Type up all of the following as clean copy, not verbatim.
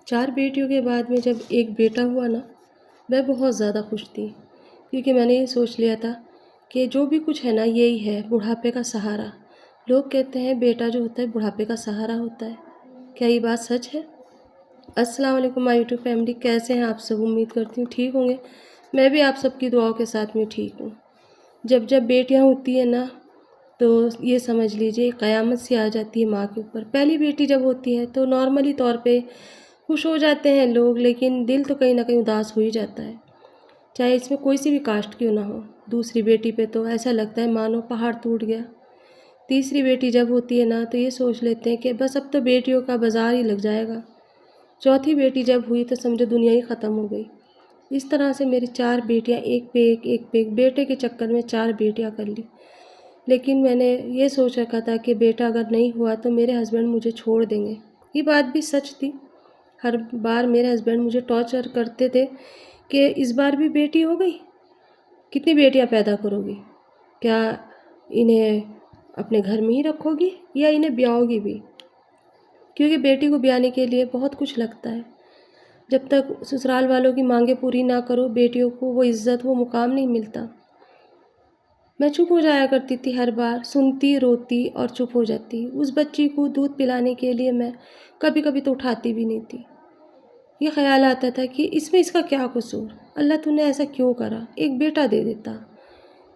4 बेटियों के बाद में जब एक बेटा हुआ ना, मैं बहुत ज़्यादा खुश थी। क्योंकि मैंने ये सोच लिया था कि जो भी कुछ है ना, यही है बुढ़ापे का सहारा। लोग कहते हैं बेटा जो होता है बुढ़ापे का सहारा होता है। क्या ये बात सच है? अस्सलाम वालेकुम माय यूट्यूब फैमिली, कैसे हैं आप सब? उम्मीद करती हूँ ठीक होंगे। मैं भी आप सबकी दुआओं के साथ में ठीक हूँ। जब जब बेटियाँ होती हैं ना, तो ये समझ लीजिए क़यामत सी आ जाती है माँ के ऊपर। पहली बेटी जब होती है तो नॉर्मली तौर पे खुश हो जाते हैं लोग, लेकिन दिल तो कहीं ना कहीं उदास हो ही जाता है, चाहे इसमें कोई सी भी कास्ट क्यों ना हो। दूसरी बेटी पे तो ऐसा लगता है मानो पहाड़ टूट गया। तीसरी बेटी जब होती है ना, तो ये सोच लेते हैं कि बस अब तो बेटियों का बाज़ार ही लग जाएगा। चौथी बेटी जब हुई तो समझो दुनिया ही ख़त्म हो गई। इस तरह से मेरी 4 बेटियां एक पे एक बेटे के चक्कर में 4 बेटियां कर ली। लेकिन मैंने ये सोच रखा था कि बेटा अगर नहीं हुआ तो मेरे हस्बैंड मुझे छोड़ देंगे। ये बात भी सच थी। हर बार मेरे हस्बैंड मुझे टॉर्चर करते थे कि इस बार भी बेटी हो गई, कितनी बेटियां पैदा करोगी, क्या इन्हें अपने घर में ही रखोगी या इन्हें ब्याओगी भी? क्योंकि बेटी को ब्याने के लिए बहुत कुछ लगता है। जब तक ससुराल वालों की मांगें पूरी ना करो, बेटियों को वो इज़्ज़त वो मुकाम नहीं मिलता। मैं चुप हो जाया करती थी, हर बार सुनती, रोती और चुप हो जाती। उस बच्ची को दूध पिलाने के लिए मैं कभी कभी तो उठाती भी नहीं थी। ये ख्याल आता था कि इसमें इसका क्या कसूर, अल्लाह तूने ऐसा क्यों करा, एक बेटा दे देता।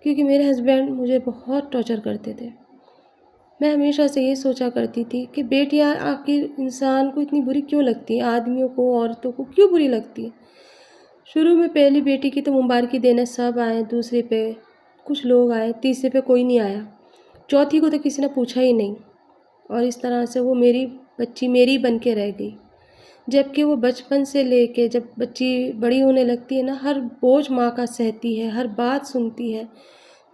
क्योंकि मेरे हस्बैंड मुझे बहुत टॉर्चर करते थे। मैं हमेशा से ये सोचा करती थी कि बेटियां आखिर इंसान को इतनी बुरी क्यों लगती हैं, आदमियों को औरतों को क्यों बुरी लगती है। शुरू में पहली बेटी की तो मुबारकी देने सब आए, दूसरे पे कुछ लोग आए, तीसरे पे कोई नहीं आया, चौथी को तो किसी ने पूछा ही नहीं। और इस तरह से वो मेरी बच्ची मेरी बन के रह गई। जबकि वो बचपन से लेके जब बच्ची बड़ी होने लगती है ना, हर बोझ माँ का सहती है, हर बात सुनती है।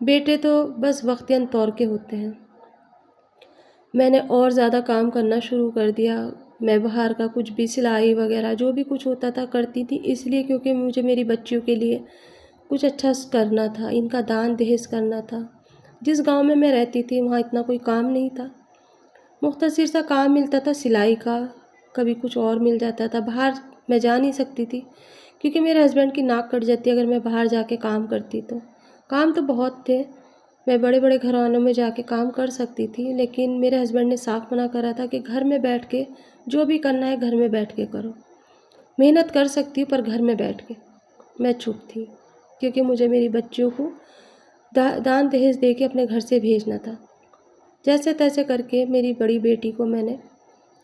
बेटे तो बस वक्तियन तौर के होते हैं। मैंने और ज़्यादा काम करना शुरू कर दिया। मैं बाहर का कुछ भी सिलाई वगैरह जो भी कुछ होता था करती थी, इसलिए क्योंकि मुझे मेरी बच्चियों के लिए कुछ अच्छा करना था, इनका दान दहेज करना था। जिस गांव में मैं रहती थी वहाँ इतना कोई काम नहीं था। मुख्तसर सा काम मिलता था सिलाई का, कभी कुछ और मिल जाता था। बाहर मैं जा नहीं सकती थी क्योंकि मेरे हस्बैंड की नाक कट जाती अगर मैं बाहर जाके काम करती तो। काम तो बहुत थे, मैं बड़े बड़े घरानों में जाके काम कर सकती थी, लेकिन मेरे हस्बैंड ने साफ मना करा था कि घर में बैठ के जो भी करना है घर में बैठ के करो, मेहनत कर सकती हूँ पर घर में बैठ के। मैं चुप थी क्योंकि मुझे मेरी बच्चियों को दान दहेज दे के अपने घर से भेजना था। जैसे तैसे करके मेरी बड़ी बेटी को मैंने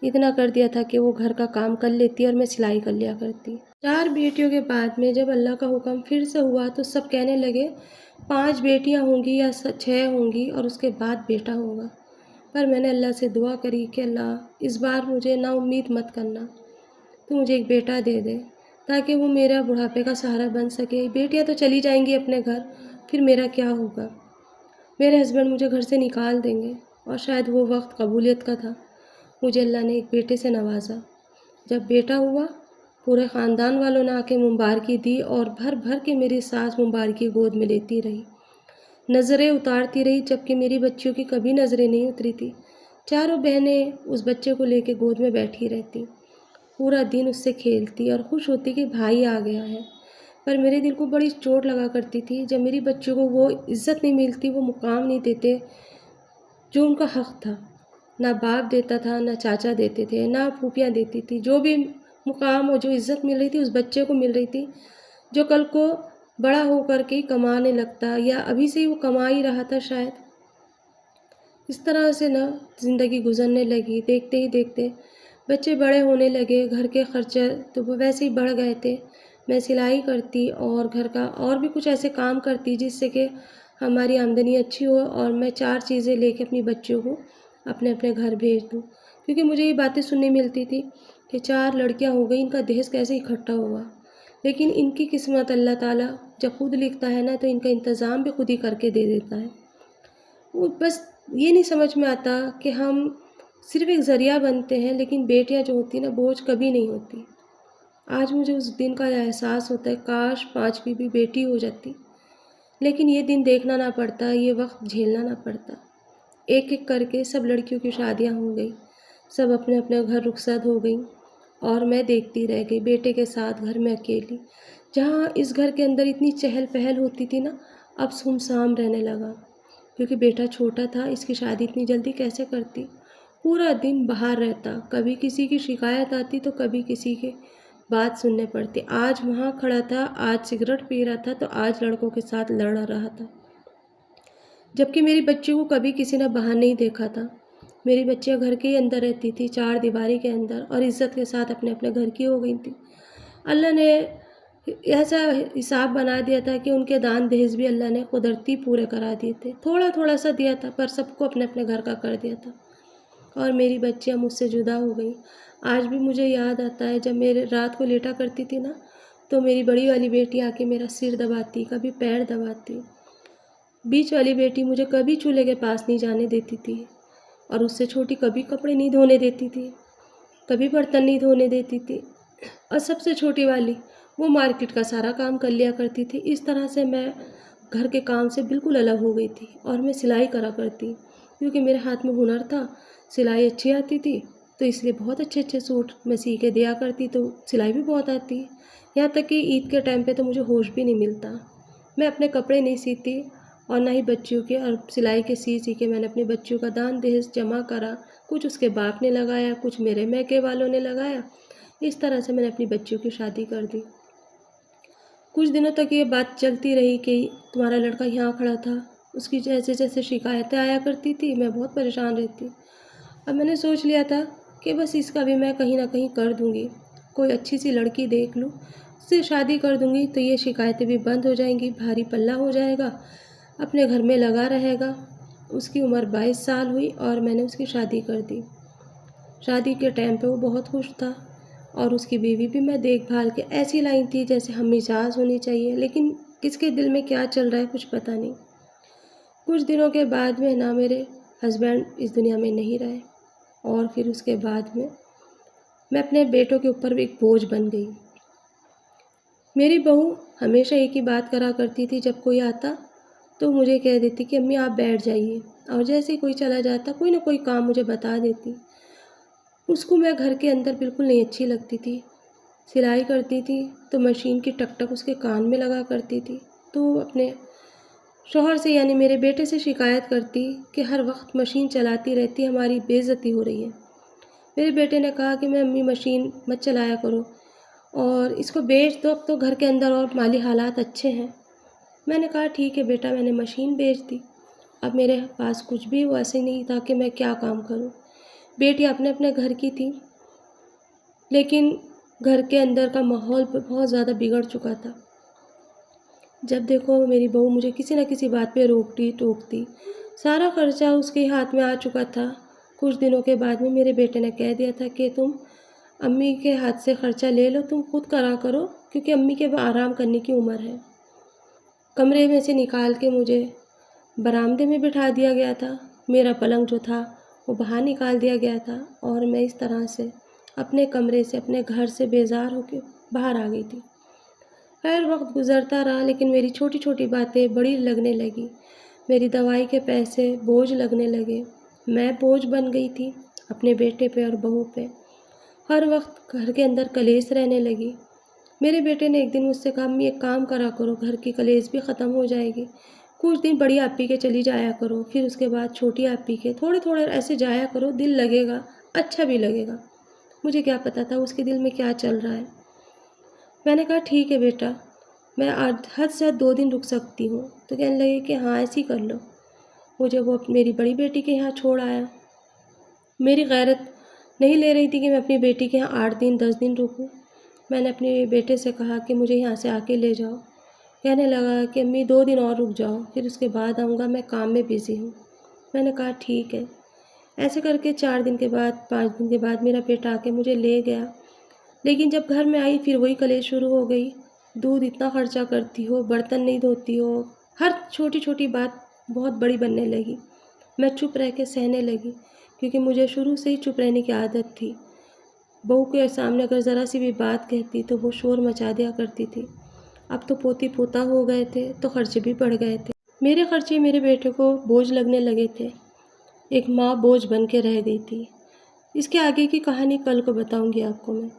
इतना कर दिया था कि वो घर का काम कर लेती और मैं सिलाई कर लिया करती। 4 बेटियों के बाद में जब अल्लाह का हुक्म फिर से हुआ तो सब कहने लगे 5 बेटियां होंगी या 6 होंगी और उसके बाद बेटा होगा। पर मैंने अल्लाह से दुआ करी कि अल्लाह इस बार मुझे ना उम्मीद मत करना, तो मुझे एक बेटा दे दे ताकि वो मेरा बुढ़ापे का सहारा बन सके। बेटियां तो चली जाएंगी अपने घर, फिर मेरा क्या होगा? मेरे हस्बैंड मुझे घर से निकाल देंगे। और शायद वो वक्त कबूलियत का था। मुझे अल्लाह ने एक बेटे से नवाजा। जब बेटा हुआ, पूरे ख़ानदान वालों ने आके मुबारकी दी और भर भर के मेरी सास मुबारकी गोद में लेती रही, नज़रें उतारती रही, जबकि मेरी बच्चियों की कभी नज़रें नहीं उतरी थी। चारों बहनें उस बच्चे को लेके गोद में बैठी रहती, पूरा दिन उससे खेलती और खुश होती कि भाई आ गया है। पर मेरे दिल को बड़ी चोट लगा करती थी जब मेरी बच्चियों को वो इज़्ज़त नहीं मिलती, वो मुकाम नहीं देते जो उनका हक़ था। ना बाप देता था, ना चाचा देते थे, ना फूफियाँ देती थी। जो भी मुकाम और जो इज़्ज़त मिल रही थी उस बच्चे को मिल रही थी, जो कल को बड़ा होकर के कमाने लगता या अभी से ही वो कमा ही रहा था शायद। इस तरह से ना ज़िंदगी गुजरने लगी। देखते ही देखते बच्चे बड़े होने लगे, घर के खर्चे तो वो वैसे ही बढ़ गए थे। मैं सिलाई करती और घर का और भी कुछ ऐसे काम करती जिससे कि हमारी आमदनी अच्छी हो और मैं 4 चीज़ें लेके अपनी बच्चियों को अपने अपने घर भेज दूँ। क्योंकि मुझे ये बातें सुनने मिलती थी कि 4 लड़कियाँ हो गई, इनका दहेज कैसे इकट्ठा हुआ। लेकिन इनकी किस्मत अल्लाह ताला जब खुद लिखता है ना, तो इनका इंतज़ाम भी खुद ही करके दे देता है। वो बस ये नहीं समझ में आता कि हम सिर्फ़ एक ज़रिया बनते हैं, लेकिन बेटियाँ जो होती हैं ना, बोझ कभी नहीं होती। आज मुझे उस दिन का एहसास होता है, काश 5वीं भी बेटी हो जाती। लेकिन ये दिन देखना ना पड़ता, ये वक्त झेलना ना पड़ता। एक एक करके सब लड़कियों की शादियां हो गई, सब अपने अपने घर रुखसत हो गई। और मैं देखती रह गई बेटे के साथ घर में अकेली। जहाँ इस घर के अंदर इतनी चहल पहल होती थी ना, अब सुनसान रहने लगा, क्योंकि बेटा छोटा था, इसकी शादी इतनी जल्दी कैसे करती। पूरा दिन बाहर रहता, कभी किसी की शिकायत आती तो कभी किसी के बात सुनने पड़ती। आज वहाँ खड़ा था, आज सिगरेट पी रहा था, तो आज लड़कों के साथ लड़ रहा था। जबकि मेरी बच्ची को कभी किसी ने बाहर नहीं देखा था। मेरी बच्चियाँ घर के ही अंदर रहती थी, चार दीवारी के अंदर, और इज़्ज़त के साथ अपने अपने घर की हो गई थी। अल्लाह ने ऐसा हिसाब बना दिया था कि उनके दान दहेज भी अल्लाह ने कुदरती पूरे करा दिए थे। थोड़ा थोड़ा सा दिया था, पर सबको अपने अपने घर का कर दिया था। और मेरी बच्चियाँ मुझसे जुदा हो गई। आज भी मुझे याद आता है, जब मेरे रात को लेटा करती थी ना, तो मेरी बड़ी वाली बेटी आके मेरा सिर दबाती, कभी पैर दबाती। बीच वाली बेटी मुझे कभी चूल्हे के पास नहीं जाने देती थी, और उससे छोटी कभी कपड़े नहीं धोने देती थी, कभी बर्तन नहीं धोने देती थी। और सबसे छोटी वाली, वो मार्केट का सारा काम कर लिया करती थी। इस तरह से मैं घर के काम से बिल्कुल अलग हो गई थी। और मैं सिलाई करा करती, क्योंकि मेरे हाथ में हुनर था, सिलाई अच्छी आती थी, तो इसलिए बहुत अच्छे अच्छे सूट मैं सी के दिया करती, तो सिलाई भी बहुत आती। यहाँ तक कि ईद के टाइम पे तो मुझे होश भी नहीं मिलता। मैं अपने कपड़े नहीं सीती, और ना ही बच्चियों के, और सिलाई के सी के मैंने अपने बच्चियों का दान दहेज जमा करा। कुछ उसके बाप ने लगाया, कुछ मेरे मैके वालों ने लगाया। इस तरह से मैंने अपनी बच्चियों की शादी कर दी। कुछ दिनों तक ये बात चलती रही कि तुम्हारा लड़का यहाँ खड़ा था, उसकी जैसे जैसे शिकायतें आया करती थी, मैं बहुत परेशान रहती। अब मैंने सोच लिया था कि बस इसका भी मैं कहीं ना कहीं कर दूँगी। कोई अच्छी सी लड़की देख लूँ, उससे शादी कर दूँगी, तो ये शिकायतें भी बंद हो जाएंगी, भारी पल्ला हो जाएगा, अपने घर में लगा रहेगा। उसकी उम्र 22 साल हुई और मैंने उसकी शादी कर दी। शादी के टाइम पे वो बहुत खुश था, और उसकी बीवी भी मैं देखभाल के ऐसी लाई थी जैसे हम मिजाज होनी चाहिए, लेकिन किसके दिल में क्या चल रहा है कुछ पता नहीं। कुछ दिनों के बाद में ना मेरे हस्बैंड इस दुनिया में नहीं रहे, और फिर उसके बाद में मैं अपने बेटों के ऊपर भी एक बोझ बन गई। मेरी बहू हमेशा एक ही बात करा करती थी, जब कोई आता तो मुझे कह देती कि अम्मी आप बैठ जाइए, और जैसे ही कोई चला जाता कोई ना कोई काम मुझे बता देती। उसको मैं घर के अंदर बिल्कुल नहीं अच्छी लगती थी। सिलाई करती थी तो मशीन की टक टक उसके कान में लगा करती थी, तो अपने शौहर से यानी मेरे बेटे से शिकायत करती कि हर वक्त मशीन चलाती रहती, हमारी बेइज्जती हो रही है। मेरे बेटे ने कहा कि मैं अम्मी मशीन मत चलाया करो, और इसको बेच दो, अब तो घर के अंदर और माली हालात अच्छे हैं। मैंने कहा ठीक है बेटा, मैंने मशीन बेच दी। अब मेरे पास कुछ भी वैसे नहीं था कि मैं क्या काम करूं। बेटी अपने अपने घर की थी, लेकिन घर के अंदर का माहौल बहुत ज़्यादा बिगड़ चुका था। जब देखो मेरी बहू मुझे किसी न किसी बात पे रोकती टोकती। सारा खर्चा उसके हाथ में आ चुका था। कुछ दिनों के बाद में मेरे बेटे ने कह दिया था कि तुम अम्मी के हाथ से खर्चा ले लो, तुम खुद करा करो, क्योंकि अम्मी के आराम करने की उम्र है। कमरे में से निकाल के मुझे बरामदे में बिठा दिया गया था। मेरा पलंग जो था वो बाहर निकाल दिया गया था, और मैं इस तरह से अपने कमरे से, अपने घर से बेजार होकर बाहर आ गई थी। खैर वक्त गुज़रता रहा, लेकिन मेरी छोटी छोटी बातें बड़ी लगने लगी। मेरी दवाई के पैसे बोझ लगने लगे। मैं बोझ बन गई थी अपने बेटे पे और बहू पे। हर वक्त घर के अंदर कलेश रहने लगी। मेरे बेटे ने एक दिन मुझसे कहा, अम्मी एक काम करा करो, घर की कलेश भी ख़त्म हो जाएगी। कुछ दिन बड़ी आपी के चली जाया करो, फिर उसके बाद छोटी आपी के थोड़े थोड़े ऐसे जाया करो, दिल लगेगा, अच्छा भी लगेगा। मुझे क्या पता था उसके दिल में क्या चल रहा है। मैंने कहा ठीक है बेटा, मैं आज हद से हद 2 दिन रुक सकती हूँ। तो कहने लगे कि हाँ ऐसे ही कर लो। मुझे वो मेरी बड़ी बेटी के यहाँ छोड़ आया। मेरी गैरत नहीं ले रही थी कि मैं अपनी बेटी के यहाँ 8 दिन 10 दिन रुकूँ। मैंने अपने बेटे से कहा कि मुझे यहाँ से आके ले जाओ। कहने लगा कि अम्मी 2 दिन और रुक जाओ, फिर उसके बाद आऊँगा, मैं काम में बिज़ी हूँ। मैंने कहा ठीक है। ऐसे करके 4 दिन के बाद 5 दिन के बाद मेरा बेटा आके मुझे ले गया। लेकिन जब घर में आई फिर वही कलेश शुरू हो गई। दूध इतना खर्चा करती हो, बर्तन नहीं धोती हो, हर छोटी छोटी बात बहुत बड़ी बनने लगी। मैं चुप रह के सहने लगी, क्योंकि मुझे शुरू से ही चुप रहने की आदत थी। बहू के सामने अगर ज़रा सी भी बात कहती तो वो शोर मचा दिया करती थी। अब तो पोती पोता हो गए थे, तो खर्चे भी बढ़ गए थे। मेरे खर्चे मेरे बेटे को बोझ लगने लगे थे। एक माँ बोझ बन के रह गई थी। इसके आगे की कहानी कल को बताऊंगी आपको मैं।